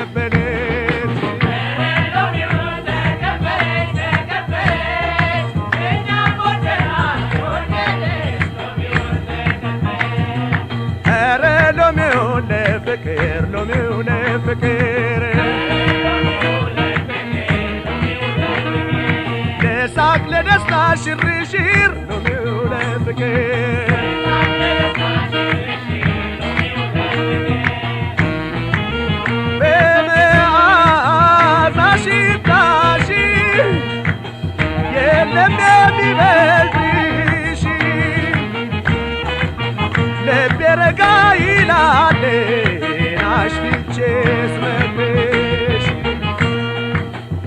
ተቀበለች ኧረ ሎሚው ለፍቅር ሎሚው ለፍቅር ለሳቅ ለደስታ ሽርሽር ሎሚው ለፍቅር በመዓዛ ሽታሽ የለም የሚበልጥሽ ልቤ ረጋ ይላል ናሽፍቼ ስመክርሽ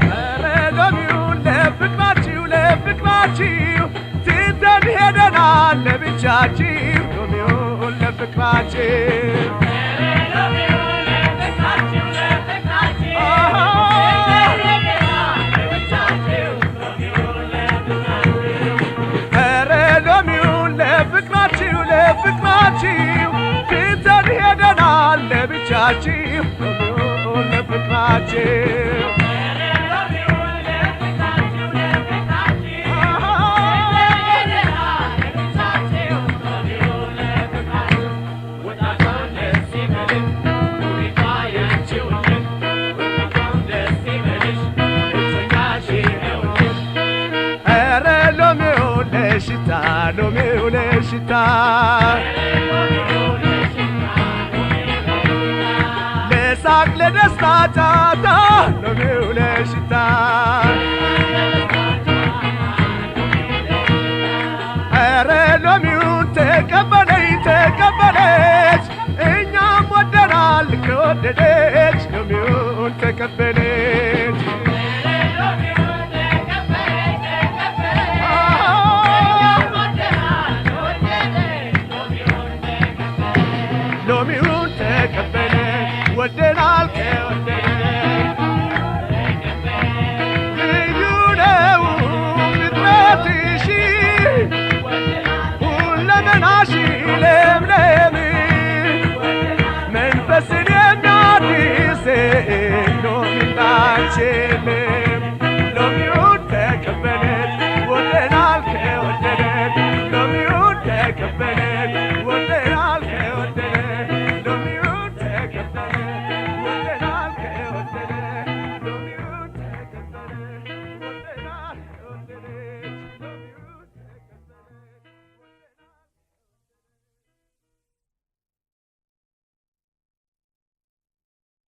ኧረ ሎሚውን ለፍቅራችሁ ለፍቅራችሁ ትተን ሄደናል ለብቻችሁ ሎሚውን ለፍቅራችሁ ለፍቅራችሁ ትተን ሄደናል ለብቻችሁ ሎሚውን ለፍቅራችሁ ኧረ ሎሚው ለሽታ ሎሚው ለሽታ ለሳቅ ለደስታ ጫታ ሎሚው ለሽታ ኧረ ሎሚውን ተቀበለች ተቀበለች እኛም ወደናል ከወደደች ሎሚውን ተቀበለች ሎሚውን ተቀበለች ወደናል ከወደደች ልዩ ነው ፍጥረትሽ ሁለመናሽ ለምለም መንፈስን የሚያድስ ሎሚ እንዳንቺ